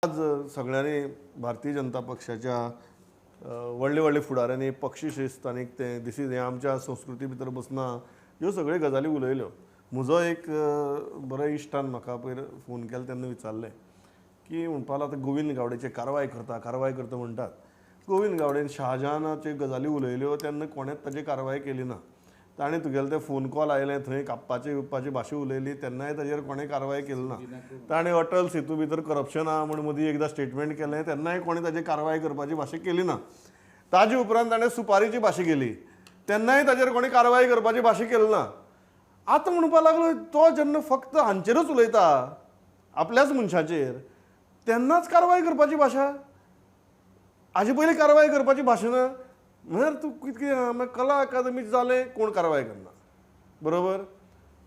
आज सगळ्यांनी भारतीय जनता पक्षाच्या व्हडले व्हडले फुडाऱ्यांनी पक्ष शिस्त आनी ते दिसी हे आमच्या संस्कृती भितर बसना ह्यो सगळ्यो गजाली उलयल्यो. म्हजो एक बरो इश्टान म्हाका पयर फोन केलो तेन्ना विचारलें की म्हणपा लागलो आतां गोविंद गावडेचे कारवाय करता म्हणटात. गोविंद गावडेन शहाजहानाच्यो गजाली उलयल्यो तेन्ना कोणेंच ताची कारवाय केली ना. ताणें तुगेले ते फोन कॉल आयले थंय कापपाची बिप्पाची भाशा उलयली तेन्नाय ताजेर कोणें कारवाय केली ना. ताणें अटल सेतू भितर करप्शन आहा म्हण मदीं एकदां स्टेटमेंट केलें तेन्नाय कोणें ताजेर कारवाय करपाची भाशा केली ना. ताजे उपरांत ताणें सुपारीची भाशा केली तेन्नाय ताजेर कोणें कारवाय करपाची भाशा केली ना. आतां म्हणपा लागलो तो जेन्ना फक्त हांचेरच उलयता आपल्याच मनशाचेर तेन्नाच कारवाय करपाची भाशा, हाजे पयलीं कारवाय करपाची भाशा ना. म्हळ्यार तूं कितें कला अकादमी जालें कोण कारवाय करना, बरोबर.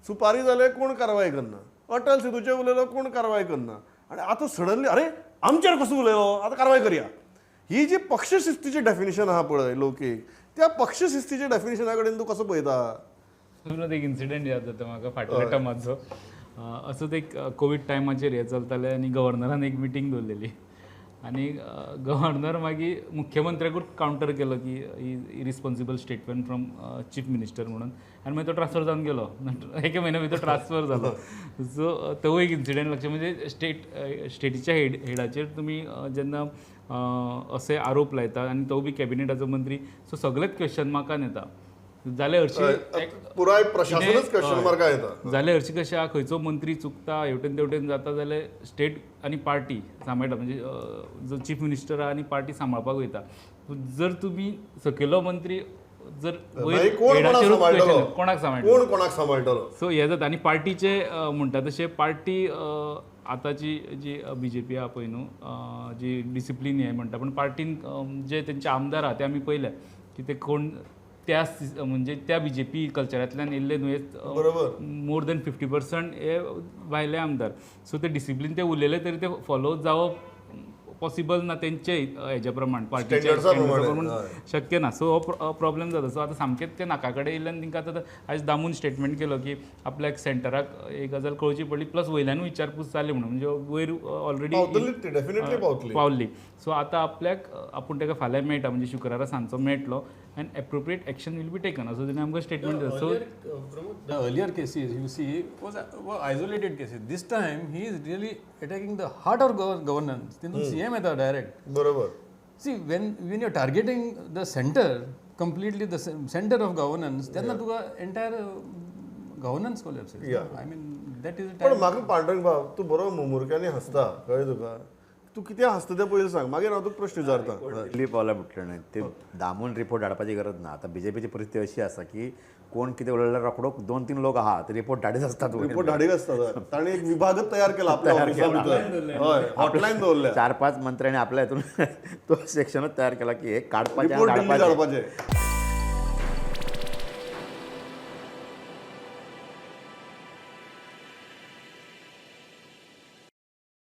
सुपारी जालें कोण कारवाय करना, अटल सेतूचेर उलयलो कोण कारवाय करना. आनी आतां सडनली अरे आमचेर कसो उलयलो आतां कारवाय करया. ही जी पक्ष शिस्तीचें डेफिनेशन आहा पळय लौकीक, त्या पक्ष शिस्तीच्या डेफिनेशना कडेन तूं कसो पळयता. एक इन्सिडेंट याद जाता म्हाका फाटल्या टर्माचो. असोच एक कोवीड टायमाचेर हे चलतालें आनी गव्हर्नरान एक मिटींग दवरलेली आनी गव्हर्नर मागीर मुख्यमंत्र्याकूच कावंटर केलो की irresponsible statement from chief minister म्हणून. आनी मागीर तो ट्रान्सफर जावन गेलो. एका म्हयन्या भितर ट्रान्सफर जालो. सो तो एक इन्सिडेंट लक्षात म्हणजे स्टेटीच्या हेडाचेर तुमी जेन्ना असे आरोप लायता आनी तो बी कॅबिनेटाचो मंत्री, सो सगळेच क्वेश्चन मार्कान येता. जाल्यार हरशी पुराय प्रशासनच क्वेश्चन मार्का येता. जाल्यार हरशी कशें आहा खंयचो मंत्री चुकता हेवटेन तेवटेन जाता जाल्यार स्टेट आनी पार्टी सांबाळटा, म्हणजे जो चीफ मिनिस्टर आहा आनी पार्टी सांबाळपाक वयता. जर तुमी सकयलो मंत्री जर कोणाक सांबाळटलो सो हे जाता. आनी पार्टीचे म्हणटा तशें पार्टी आतांची जी BJP आहा पळय न्हू, जी डिसिप्लीन हे म्हणटा, पण पार्टीन जे तेंचे आमदार आहा ते आमी पळयले की ते कोण त्या म्हणजे त्या BJP कल्चरांतल्यान येयल्ले न्हू. हे मोर देन 50% हे भायले आमदार. सो ते डिसिप्लीन ते उलयले तरी ते फॉलो जावप पॉसिबल ना तेंचे हेज्या प्रमाण पार्टीच्या प्रमाण शक्य ना. सो हो प्रॉब्लेम जाता. सो आतां सामकेंच ते नाका कडेन येयल्यान तांकां आतां आयज दामून स्टेटमेंट केलो की आपल्याक सेंटराक एक गजाल कळची पडली, प्लस वयल्यानूय विचारपूस जाली म्हणून, म्हणजे वयर ऑलरेडी पावल्ली. सो आतां आपल्याक आपूण ताका फाल्यां मेळटा, म्हणजे शुक्रारा सांजचो मेळटलो and appropriate action will be taken. So then आमकां statement दिता. So the earlier cases you see were isolated cases. This time he is really attacking the heart of governance. तितून CM येता direct. बरोबर. See when you're targeting the center completely, the center of governance, तेन्ना तुका entire governance collapses. I mean that is the time. पण म्हाका पांडुरंग भाव तूं बरो मुमुरक्यांनी हसता कळ्ळें तुका. तूं कितें हसता तें पयलीं सांग, मागीर हांव तुका प्रश्न विचारता. दिल्ली पावला म्हटलें ते दामून रिपोर्ट धाडपाची गरज ना. आतां BJPची परिस्थिती अशी आसा की कोण कितें उलयल्यार रोखडो 2-3 लोक आहा ते रिपोर्ट धाडीत आसतात. रिपोर्ट धाडीत आसतात. ताणें एक विभागच तयार केला आपल्या ऑफिसा भितर. हय, हॉटलायन दवरल्या. 4-5 मंत्र्यांनी आपल्या हितून तो सेक्शनच तयार केला की हे काडपाचें रिपोर्ट दिल्ली धाडपाचें. धाडपाचें.